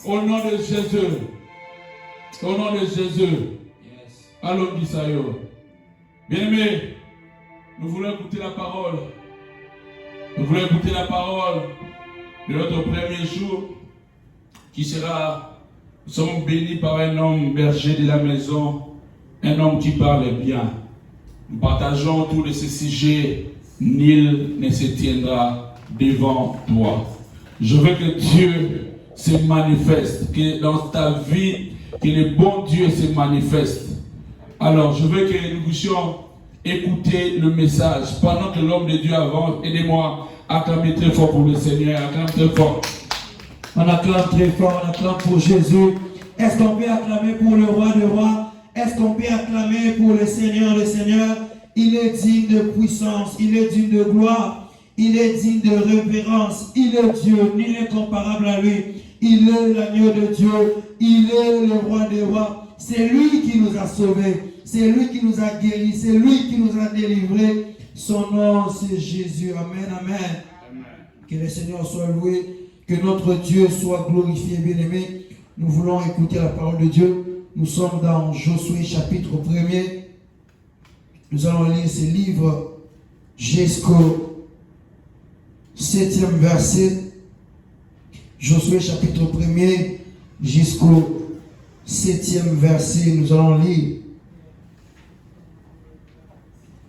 Au nom de Jésus. Au nom de Jésus. Allons, Gisayo. Bien-aimés, nous voulons écouter la parole. Nous voulons écouter la parole de notre premier jour qui sera, nous sommes bénis par un homme berger de la maison, un homme qui parle bien. Nous partageons tous ces sujets, nul ne se tiendra devant toi. Je veux que Dieu se manifeste, que dans ta vie, que le bon Dieu se manifeste. Alors, je veux que nous puissions écouter le message. Pendant que l'homme de Dieu avance, aidez-moi à acclamer très fort pour le Seigneur. Acclame très fort. On acclame très fort, on acclame pour Jésus. Est-ce qu'on peut acclamer pour le roi des rois? Est-ce qu'on peut acclamer pour le Seigneur des seigneurs? Il est digne de puissance, il est digne de gloire, il est digne de révérence. Il est Dieu, nul n'est comparable à lui. Il est l'agneau de Dieu, il est le roi des rois. C'est lui qui nous a sauvés. C'est lui qui nous a guéris, c'est lui qui nous a délivrés. Son nom, c'est Jésus. Amen, amen. Amen. Que le Seigneur soit loué, que notre Dieu soit glorifié, bien-aimé. Nous voulons écouter la parole de Dieu. Nous sommes dans Josué chapitre 1er. Nous allons lire ce livre jusqu'au 7e verset. Josué chapitre 1er jusqu'au 7e verset. Nous allons lire.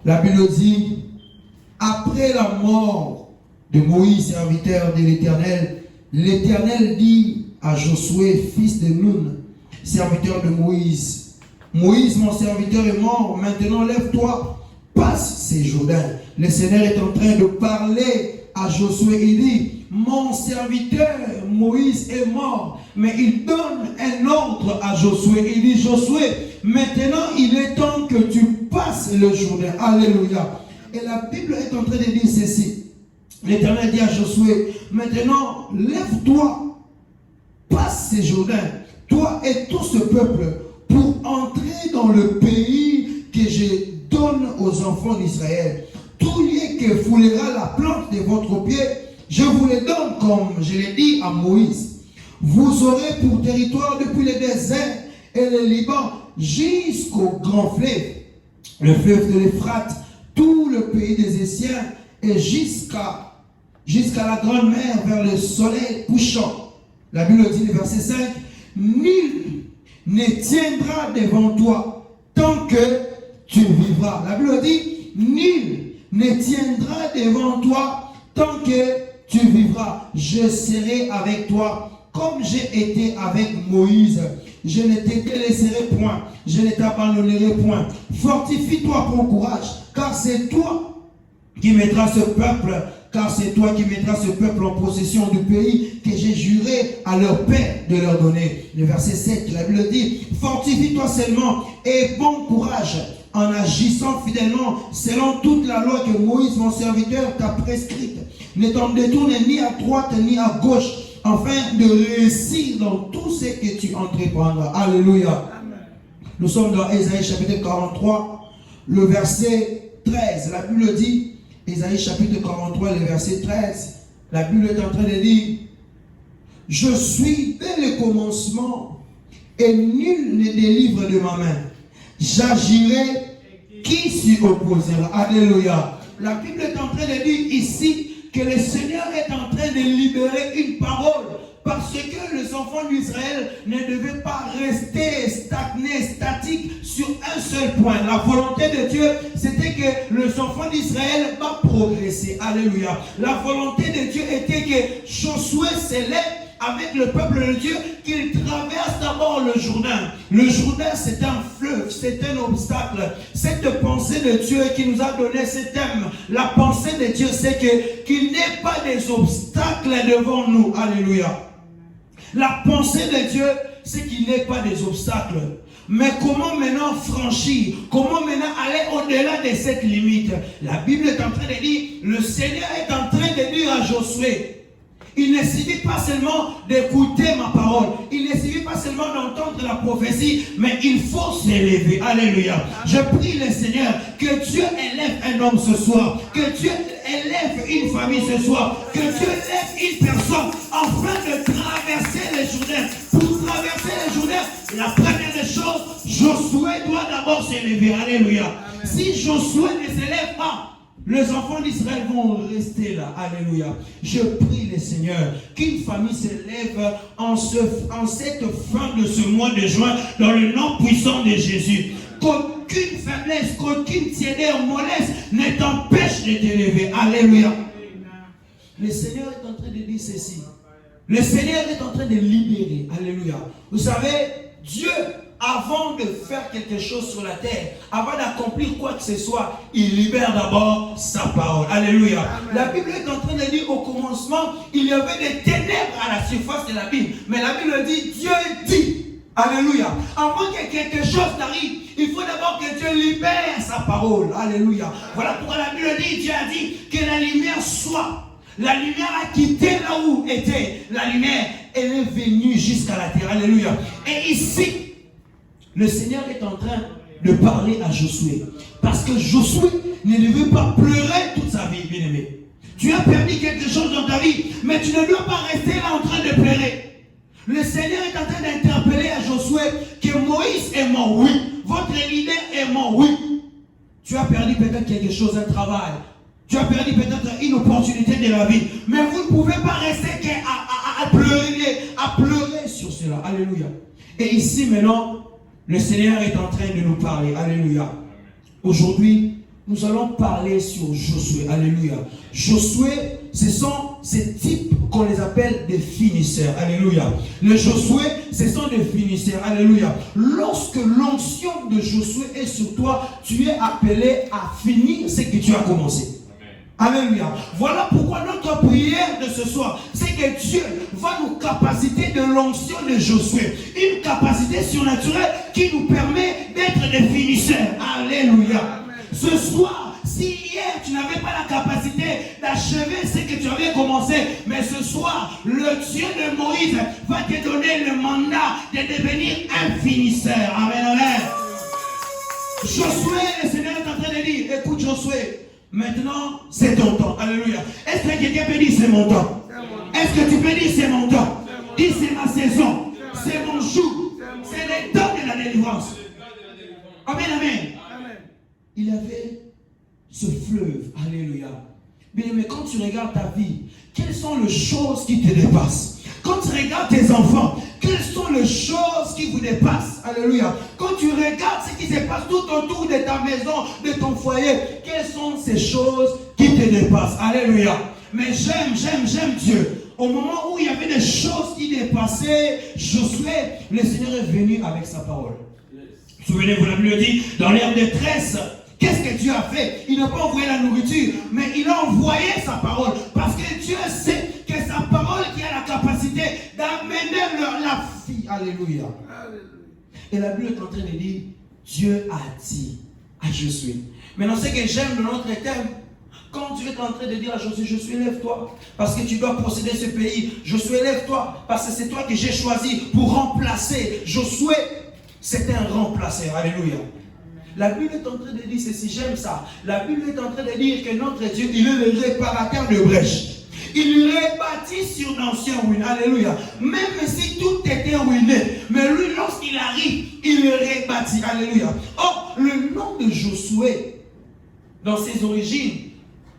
La Bible dit, après la mort de Moïse, serviteur de l'Éternel, l'Éternel dit à Josué, fils de Nun, serviteur de Moïse, Moïse, mon serviteur, est mort, maintenant lève-toi, passe ces Jourdains. Le Seigneur est en train de parler à Josué, il dit, mon serviteur Moïse est mort, mais il donne un ordre à Josué. Il dit, Josué, maintenant il est temps que tu passes le Jourdain. Alléluia. Et la Bible est en train de dire ceci. L'Éternel dit à Josué, maintenant lève-toi, passe ces Jourdains, toi et tout ce peuple, pour entrer dans le pays que je donne aux enfants d'Israël. Tout lieu que foulera la plante de votre pied, je vous le donne comme je l'ai dit à Moïse. Vous aurez pour territoire depuis le désert et le Liban jusqu'au grand fleuve, le fleuve de l'Euphrate, tout le pays des Essiens et jusqu'à la grande mer vers le soleil couchant. La Bible dit, le verset 5, nul ne tiendra devant toi tant que tu vivras. La Bible dit, nul ne tiendra devant toi tant que tu vivras. Je serai avec toi comme j'ai été avec Moïse. Je ne te délaisserai point, je ne t'abandonnerai point. Fortifie-toi, prends courage, car c'est toi qui mettras ce peuple, en possession du pays que j'ai juré à leur père de leur donner. Le verset 7, la Bible dit, fortifie-toi seulement et bon courage en agissant fidèlement selon toute la loi que Moïse, mon serviteur, t'a prescrite. Ne t'en détourne ni à droite ni à gauche, afin de réussir dans tout ce que tu entreprendras. Alléluia. Amen. Nous sommes dans Ésaïe chapitre 43, le verset 13. La Bible dit, Ésaïe chapitre 43, le verset 13, la Bible est en train de dire, je suis dès le commencement et nul ne délivre de ma main. J'agirai, qui s'y opposera? Alléluia. La Bible est en train de dire ici que le Seigneur est en train de libérer une parole, parce que les enfants d'Israël ne devaient pas rester stagnés, statiques sur un seul point. La volonté de Dieu, c'était que les enfants d'Israël va progresser. Alléluia. La volonté de Dieu était que Josué s'élève avec le peuple de Dieu, qu'il traverse d'abord le Jourdain. Le Jourdain, c'est un fleuve, c'est un obstacle. Cette pensée de Dieu qui nous a donné ce thème, la pensée de Dieu, c'est qu'il n'y ait pas des obstacles devant nous. Alléluia. La pensée de Dieu, c'est qu'il n'y ait pas des obstacles. Mais comment maintenant franchir? Comment maintenant aller au-delà de cette limite? La Bible est en train de dire, le Seigneur est en train de dire à Josué, Il ne suffit pas seulement d'écouter ma parole. Il ne suffit pas seulement d'entendre la prophétie, mais il faut s'élever. Alléluia. Je prie le Seigneur que Dieu élève un homme ce soir. Que Dieu élève une famille ce soir. Que Dieu élève une personne afin de traverser les Jourdains. Pour traverser les Jourdains, la première des choses, Josué doit d'abord s'élever. Alléluia. Si Josué ne s'élève pas, les enfants d'Israël vont rester là. Alléluia. Je prie le Seigneur qu'une famille s'élève en cette fin de ce mois de juin dans le nom puissant de Jésus. Qu'aucune faiblesse, qu'aucune tiédeur, mollesse ne t'empêche de t'élever. Alléluia. Le Seigneur est en train de dire ceci. Le Seigneur est en train de libérer. Alléluia. Vous savez, Dieu, avant de faire quelque chose sur la terre, avant d'accomplir quoi que ce soit, il libère d'abord sa parole. Alléluia. Amen. La Bible est en train de dire au commencement, il y avait des ténèbres à la surface de la Bible. Mais la Bible dit, Dieu dit. Alléluia. Avant que quelque chose t'arrive, il faut d'abord que Dieu libère sa parole. Alléluia. Voilà pourquoi la Bible dit, Dieu a dit que la lumière soit. La lumière a quitté là où était. La lumière, elle est venue jusqu'à la terre. Alléluia. Et ici, le Seigneur est en train de parler à Josué. Parce que Josué ne devait pas pleurer toute sa vie, bien-aimé. Tu as perdu quelque chose dans ta vie, mais tu ne dois pas rester là en train de pleurer. Le Seigneur est en train d'interpeller à Josué que Moïse est mort, oui. Votre leader est mort, oui. Tu as perdu peut-être quelque chose, un travail. Tu as perdu peut-être une opportunité de la vie. Mais vous ne pouvez pas rester à pleurer sur cela. Alléluia. Et ici maintenant, le Seigneur est en train de nous parler. Alléluia. Aujourd'hui, nous allons parler sur Josué. Alléluia. Josué, ce sont ces types qu'on les appelle des finisseurs. Alléluia. Les Josué, ce sont des finisseurs. Alléluia. Lorsque l'onction de Josué est sur toi, tu es appelé à finir ce que tu as commencé. Alléluia. Voilà pourquoi notre prière de ce soir, c'est que Dieu va nous capaciter de l'onction de Josué. Une capacité surnaturelle qui nous permet d'être des finisseurs. Alléluia. Ce soir, si hier tu n'avais pas la capacité d'achever ce que tu avais commencé, mais ce soir, le Dieu de Moïse va te donner le mandat de devenir un finisseur. Amen, amen. Josué, le Seigneur est en train de dire, écoute Josué, maintenant, c'est ton temps. Alléluia. Est-ce que quelqu'un peut dire c'est mon temps? Est-ce que tu peux dire c'est mon temps? Dis c'est ma saison. C'est mon jour. C'est le temps de la délivrance. Amen, amen. Il avait ce fleuve. Alléluia. Mais quand tu regardes ta vie, quelles sont les choses qui te dépassent? Quand tu regardes tes enfants, quelles sont les choses qui vous dépassent? Alléluia. Quand tu regardes ce qui se passe tout autour de ta maison, de ton foyer, quelles sont ces choses qui te dépassent? Alléluia. Mais j'aime Dieu. Au moment où il y avait des choses qui dépassaient Josué, le Seigneur est venu avec sa parole. Souvenez-vous, la Bible dit, dans l'ère de détresse, qu'est-ce que Dieu a fait? Il n'a pas envoyé la nourriture, mais il a envoyé sa parole. Parce que Dieu sait que sa parole qui a la capacité d'amener la vie. Alléluia. Et la Bible est en train de dire, Dieu a dit à Josué. Maintenant, ce que j'aime de notre thème, quand Dieu est en train de dire à Josué, Josué, lève-toi, parce que tu dois posséder ce pays. Josué, lève-toi, parce que c'est toi que j'ai choisi pour remplacer. Josué, c'est un remplaceur. Alléluia. La Bible est en train de dire ceci, j'aime ça. La Bible est en train de dire que notre Dieu, il est le réparateur de brèches. Il rebâtit sur d'anciens ruines. Alléluia. Même si tout était ruiné, mais lui, lorsqu'il arrive, il rebâtit. Alléluia. Or, le nom de Josué, dans ses origines,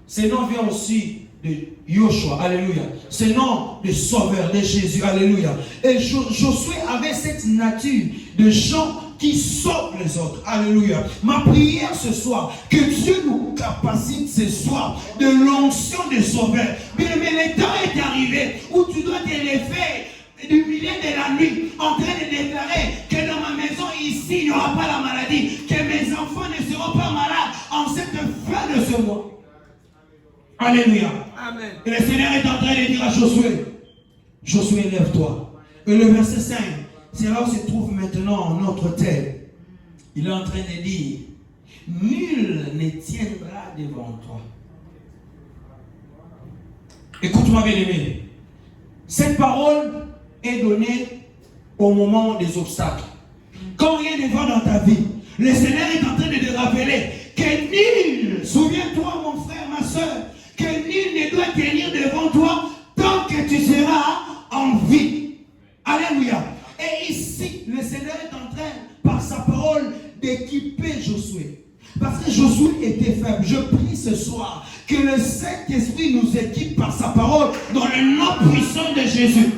ce nom vient aussi de Yoshua. Alléluia. Ce nom de sauveur de Jésus. Alléluia. Et Josué avait cette nature de gens qui sauvent les autres. Alléluia. Ma prière ce soir, que Dieu nous capacite ce soir de l'onction des sauveurs. Mais le temps est arrivé où tu dois te lever du milieu de la nuit en train de déclarer que dans ma maison ici, il n'y aura pas la maladie, que mes enfants ne seront pas malades en cette fin de ce mois. Alléluia. Amen. Et le Seigneur est en train de dire à Josué, Josué, lève-toi. Et le verset 5, c'est là où se trouve maintenant notre terre. Il est en train de dire, nul ne tiendra devant toi. Écoute-moi bien aimé. Cette parole est donnée au moment des obstacles. Quand rien ne va dans ta vie, le Seigneur est en train de te rappeler que nul, souviens-toi mon frère, ma soeur, que nul ne doit tenir devant toi tant que tu seras en vie. Alléluia. Et ici, le Seigneur est en train, par sa parole, d'équiper Josué. Parce que Josué était faible. Je prie ce soir que le Saint-Esprit nous équipe par sa parole dans le nom puissant de Jésus.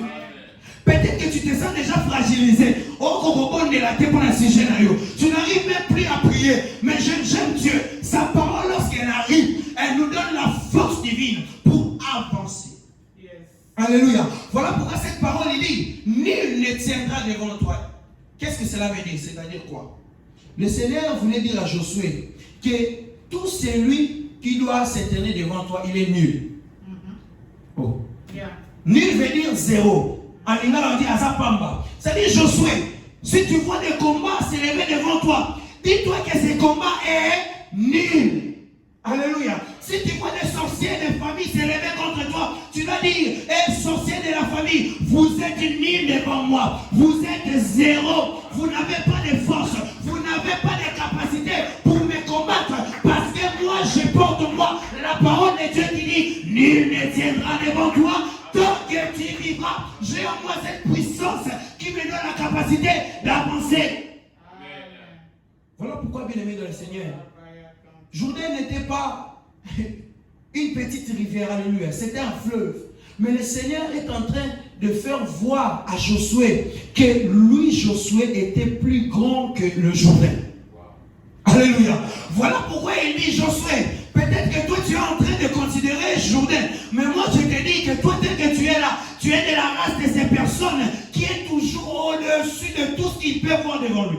Peut-être que tu te sens déjà fragilisé. Tu n'arrives même plus à prier. Mais j'aime Dieu. Sa parole, lorsqu'elle arrive, elle nous donne la force divine pour avancer. Yes. Alléluia. Voilà pourquoi cette parole, il dit, nul ne tiendra devant toi. Qu'est-ce que cela veut dire? C'est-à-dire quoi? Le Seigneur voulait dire à Josué que tout celui qui doit se tenir devant toi, il est nul. Oh. Yeah. Nul veut dire zéro. En lingala on dit Azapamba. C'est-à-dire Josué, si tu vois des combats s'élever devant toi, dis-toi que ce combat est nul. Alléluia. Si tu vois des sorciers de famille s'élever contre toi, tu dois dire, sorciers de la famille, vous êtes nuls devant moi. Vous êtes zéro. Vous n'avez pas de force. Vous n'avez pas de capacité pour me combattre. Parce que moi, je porte en moi la parole de Dieu qui dit, nul ne tiendra devant toi. Tant que tu vivras, j'ai en moi cette puissance qui me donne la capacité d'avancer. Voilà pourquoi, bien-aimé de le Seigneur, Jourdain n'était pas une petite rivière, alléluia, c'était un fleuve. Mais le Seigneur est en train de faire voir à Josué que lui, Josué, était plus grand que le Jourdain. Alléluia. Voilà pourquoi il dit Josué, peut-être que toi tu es en train de considérer Jourdain, mais moi je te dis que toi tel que tu es là, tu es de la race de ces personnes qui est toujours au-dessus de tout ce qu'il peut voir devant lui.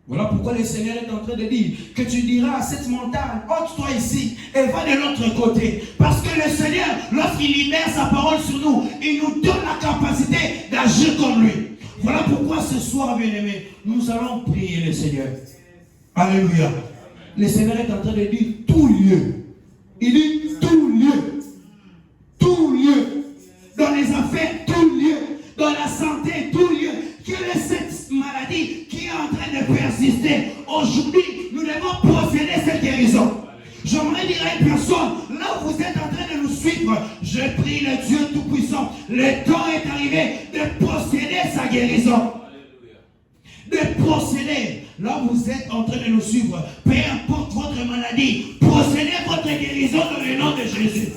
Voilà pourquoi le Seigneur est en train de dire que tu diras à cette montagne, ôte-toi ici et va de l'autre côté. Parce que le Seigneur, lorsqu'il libère sa parole sur nous, il nous donne la capacité d'agir comme lui. Voilà pourquoi ce soir, bien-aimés, nous allons prier le Seigneur. Alléluia. Le Seigneur est en train de dire tout lieu. Il dit tout lieu. Tout lieu. Dans les affaires, tout lieu. Dans la santé, tout lieu. Quelle est cette maladie qui est en train de persister? Aujourd'hui, nous devons posséder cette guérison. J'aimerais dire à une personne, là où vous êtes en train de nous suivre, je prie le Dieu Tout-Puissant. Le temps est arrivé de posséder sa guérison. De posséder. Là où vous êtes en train de nous suivre, peu importe votre maladie, possédez votre guérison dans le nom de Jésus.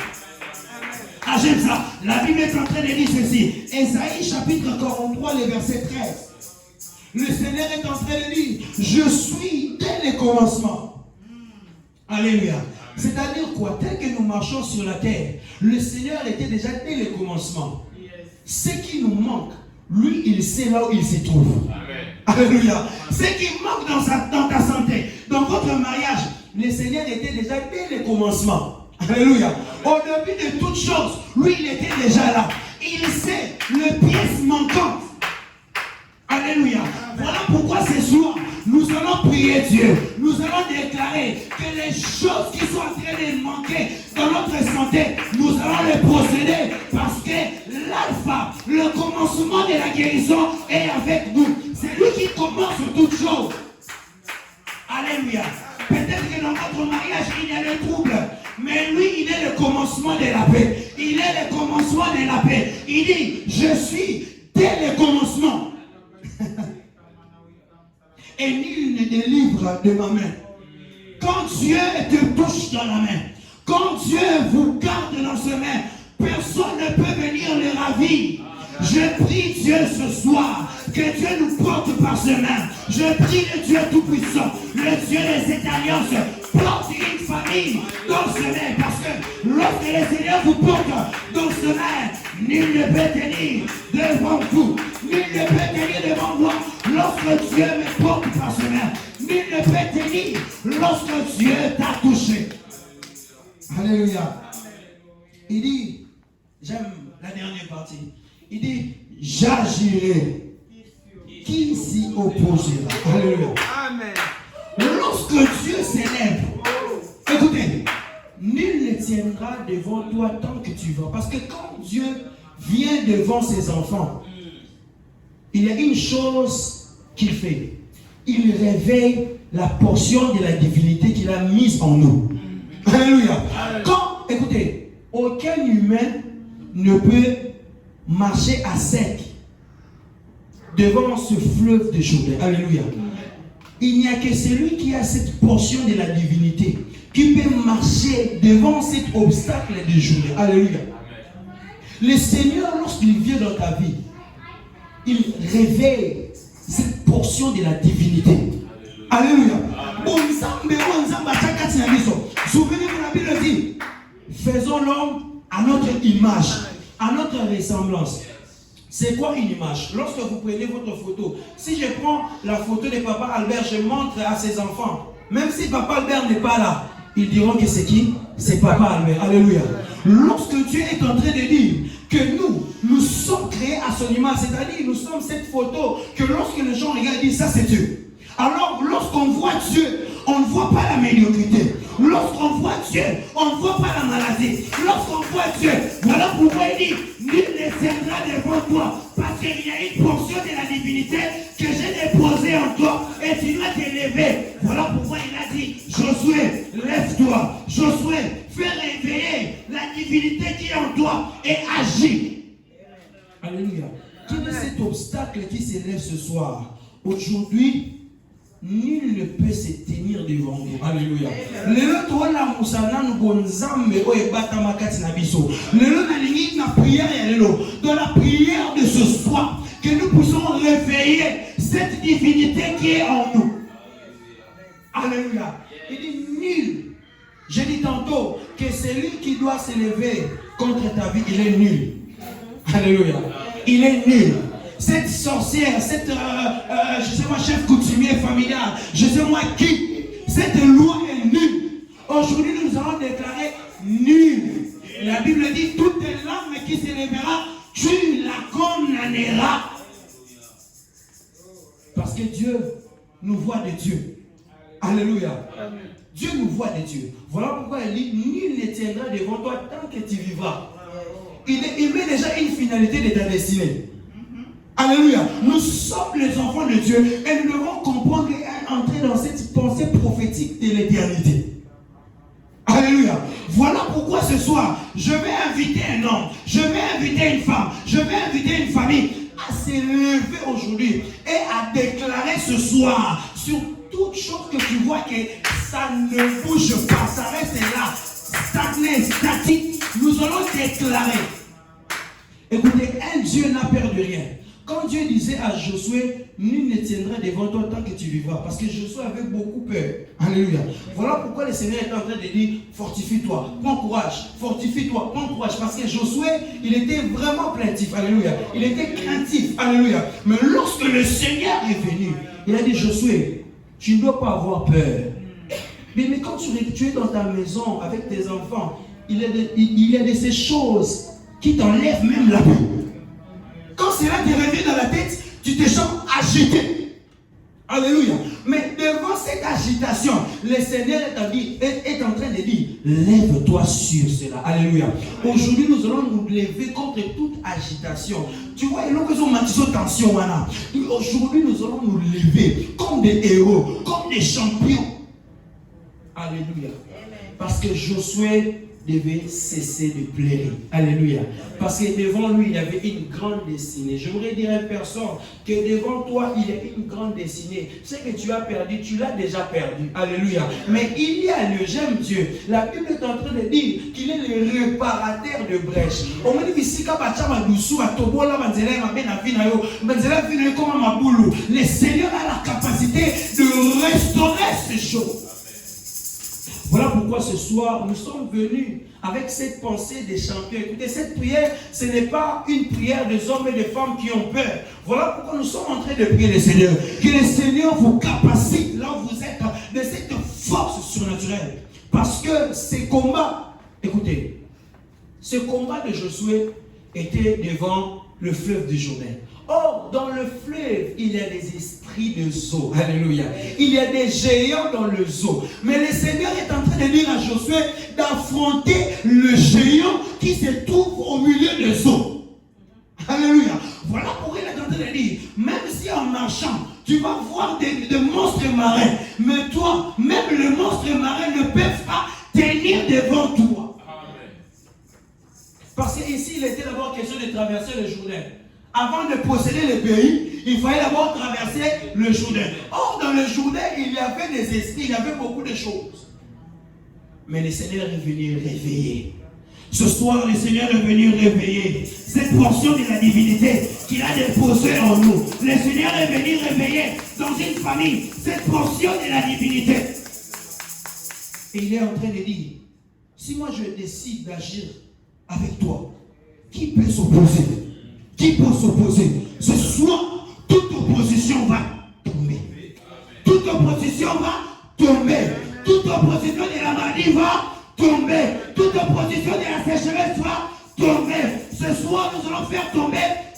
Ah, j'aime ça. La Bible est en train de dire ceci. Ésaïe chapitre 43, le verset 13. Le Seigneur est en train de dire, je suis dès le commencement. Alléluia. C'est-à-dire quoi? Tel que nous marchons sur la terre, le Seigneur était déjà dès le commencement. Ce qui nous manque, lui, il sait là où il se trouve. Amen. Alléluia. Ce qui manque dans ta santé, dans votre mariage, le Seigneur était déjà dès le commencement. Alléluia. Au début de toutes choses, lui, il était déjà là. Il sait les pièces manquantes. Alléluia. Voilà pourquoi ce soir, nous allons prier Dieu. Nous allons déclarer que les choses qui sont en train de manquer dans notre santé, nous allons les posséder parce que l'alpha, le commencement de la guérison est avec nous. C'est lui qui commence toutes choses. Alléluia. Peut-être que dans votre mariage, il y a des troubles. Mais lui, il est le commencement de la paix. Il est le commencement de la paix. Il dit, je suis dès le commencement. Et nul ne délivre de ma main. Quand Dieu te touche dans la main, quand Dieu vous garde dans ses mains, personne ne peut venir le ravir. Je prie Dieu ce soir, que Dieu nous porte par ses mains. Je prie le Dieu Tout-Puissant, le Dieu de cette alliance, porte une famille dans ses mains. Parce que lorsque le Seigneur vous porte dans ses mains, nul ne peut tenir devant vous. Nul ne peut tenir devant moi. Lorsque Dieu me porte par ses mains, nul ne peut tenir lorsque Dieu t'a touché. Alléluia. Il dit, j'aime la dernière partie. Il dit, j'agirai. Qui s'y opposera? Alléluia. Amen. Lorsque Dieu s'élève, écoutez, nul ne tiendra devant toi tant que tu vas. Parce que quand Dieu vient devant ses enfants, il y a une chose qu'il fait. Il réveille la portion de la divinité qu'il a mise en nous. Alléluia. Quand, écoutez, aucun humain ne peut marcher à sec devant ce fleuve de Jourdain. Alléluia. Il n'y a que celui qui a cette portion de la divinité qui peut marcher devant cet obstacle de Jourdain. Alléluia. Le Seigneur, lorsqu'il vient dans ta vie, il réveille cette portion de la divinité. Alléluia. Souvenez-vous, la Bible dit, faisons l'homme à notre image, à notre ressemblance. C'est quoi une image? Lorsque vous prenez votre photo, si je prends la photo de Papa Albert, je montre à ses enfants, même si Papa Albert n'est pas là, ils diront que c'est qui? C'est Papa Albert. Alléluia. Lorsque Dieu est en train de dire que nous sommes créés à son image, c'est-à-dire nous sommes cette photo que lorsque les gens regardent, ils disent ça c'est Dieu. Alors lorsqu'on voit Dieu, on ne voit pas la médiocrité. Lorsqu'on voit Dieu, on ne voit pas la maladie. Lorsqu'on voit Dieu, voilà pourquoi il dit, nul ne tiendra devant toi, parce qu'il y a une portion de la divinité que j'ai déposée en toi, et tu dois t'élever. Voilà pourquoi il a dit, Josué, lève-toi. Josué, fais réveiller la divinité qui est en toi et agis. Alléluia. Quel est cet obstacle qui s'élève ce soir? Aujourd'hui, nul ne peut se tenir devant nous. Alléluia. Dans la prière de ce soir, que nous puissions réveiller cette divinité qui est en nous. Alléluia. Il dit nul. J'ai dit tantôt que celui qui doit s'élever contre ta vie, il est nul. Alléluia. Il est nul. Cette sorcière, cette, je sais moi, chef coutumier familial, je sais moi qui, cette loi est nulle. Aujourd'hui, nous allons déclarer nul. La Bible dit, toute l'âme qui s'élèvera, tu la condamneras. Parce que Dieu nous voit de Dieu. Alléluia. Dieu nous voit de Dieu. Voilà pourquoi il dit, nul ne tiendra devant toi tant que tu vivras. Il met déjà une finalité de ta destinée. Alléluia. Nous sommes les enfants de Dieu et nous devons comprendre et entrer dans cette pensée prophétique de l'éternité. Alléluia. Voilà pourquoi ce soir, je vais inviter un homme, je vais inviter une femme, je vais inviter une famille à s'élever aujourd'hui et à déclarer ce soir sur toute chose que tu vois que ça ne bouge pas, ça reste là, stagné, statique. Nous allons déclarer. Écoutez, un Dieu n'a peur de rien. Quand Dieu disait à Josué, nul ne tiendra devant toi tant que tu vivras. Parce que Josué avait beaucoup peur. Alléluia. Voilà pourquoi le Seigneur est en train de dire, fortifie-toi, prends courage, fortifie-toi, prends courage. Parce que Josué, il était vraiment plaintif. Alléluia. Il était craintif. Alléluia. Mais lorsque le Seigneur est venu, il a dit, Josué, tu ne dois pas avoir peur. Mais quand tu es dans ta maison avec tes enfants, il y a de ces choses qui t'enlèvent même la paix. Quand cela te revient dans la tête, tu te sens agité. Alléluia. Mais devant cette agitation, le Seigneur est en train de dire, lève-toi sur cela. Alléluia. Aujourd'hui, nous allons nous lever contre toute agitation. Tu vois, aujourd'hui, nous allons nous lever comme des héros, comme des champions. Alléluia. Parce que Josué devait cesser de pleurer. Alléluia. Parce que devant lui, il y avait une grande destinée. J'aimerais dire à une personne que devant toi, il y a une grande destinée. Ce que tu as perdu, tu l'as déjà perdu. Alléluia. Mais il y a le j'aime Dieu. La Bible est en train de dire qu'il est le réparateur de brèches. Le Seigneur a la capacité de restaurer ces choses. Voilà pourquoi ce soir, nous sommes venus avec cette pensée des champions. Écoutez, cette prière, ce n'est pas une prière des hommes et des femmes qui ont peur. Voilà pourquoi nous sommes en train de prier le Seigneur. Que le Seigneur vous capacite là où vous êtes de cette force surnaturelle. Parce que ces combats, écoutez, ce combat de Josué était devant le fleuve du Jourdain. Or, dans le fleuve, il y a des esprits de zoo. Alléluia. Il y a des géants dans le zoo. Mais le Seigneur est en train de dire à Josué d'affronter le géant qui se trouve au milieu de zoo. Alléluia. Voilà pourquoi il est en train de dire, même si en marchant, tu vas voir des monstres marins, mais toi, même les monstres marins ne peuvent pas tenir devant toi. Parce qu'ici, il était d'abord question de traverser le Jourdain. Avant de posséder le pays, il fallait d'abord traverser le Jourdain. Or, dans le Jourdain, il y avait des esprits, il y avait beaucoup de choses. Mais le Seigneur est venu réveiller. Ce soir, le Seigneur est venu réveiller cette portion de la divinité qu'il a déposée en nous. Le Seigneur est venu réveiller dans une famille cette portion de la divinité. Et il est en train de dire, si moi je décide d'agir avec toi, qui peut s'opposer? Qui peut s'opposer? Ce soir, toute opposition va tomber. Toute opposition va tomber. Toute opposition de la maladie va tomber. Toute opposition de la sécheresse va tomber. Ce soir, nous allons faire tomber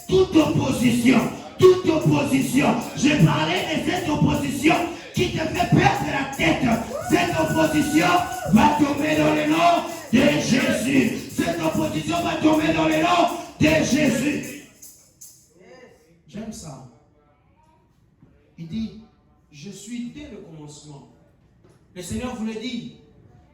toute opposition. Toute opposition. Je parlais de cette opposition qui te fait perdre la tête. Cette opposition va tomber dans le nom de Jésus. Cette opposition va tomber dans le nom de Jésus. J'aime ça. Il dit, je suis dès le commencement. Le Seigneur voulait dire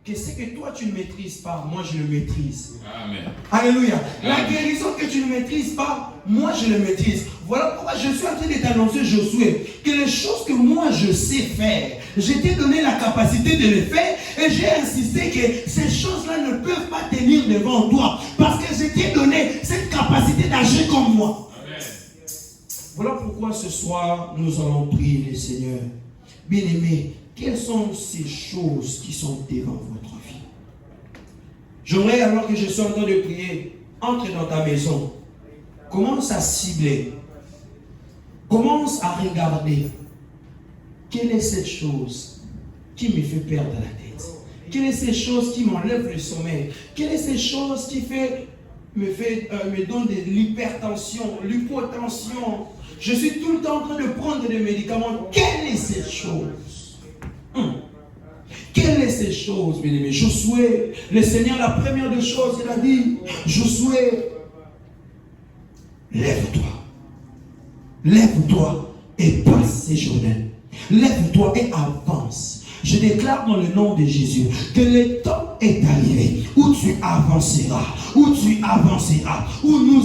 que ce que toi tu ne maîtrises pas, moi je le maîtrise. Amen. Alléluia. La guérison que tu ne maîtrises pas, moi je le maîtrise. Voilà pourquoi je suis en train de t'annoncer, Josué, que les choses que moi je sais faire, je t'ai donné la capacité de les faire et j'ai insisté que ces choses-là ne peuvent pas tenir devant toi parce que je t'ai donné cette capacité d'agir comme moi. Amen. Voilà pourquoi ce soir nous allons prier le Seigneur. Bien-aimés, quelles sont ces choses qui sont devant votre vie? J'aimerais, alors que je suis en train de prier, entre dans ta maison. Commence à cibler. Commence à regarder. Quelle est cette chose qui me fait perdre la tête? Quelle est cette chose qui m'enlève le sommeil? Quelle est cette chose qui me donne de l'hypertension, l'hypotension? Je suis tout le temps en train de prendre des médicaments. Quelle est cette chose? Quelle est cette chose, bien aimé? Josué, le Seigneur, la première des choses, il a dit, Josué, lève-toi. Lève-toi et passe ces journées. Lève-toi et avance. Je déclare dans le nom de Jésus que le temps est arrivé où tu avanceras, où nous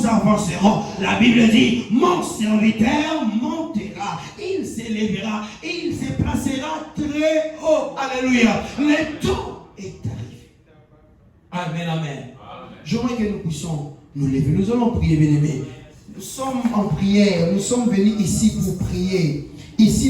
avancerons. La Bible dit, mon serviteur montera, il s'élèvera et il se placera très haut. Alléluia. Le temps est arrivé. Amen, amen. J'aimerais que nous puissions nous lever. Nous allons prier, bien-aimés. Nous sommes en prière. Nous sommes venus ici pour prier. Ici,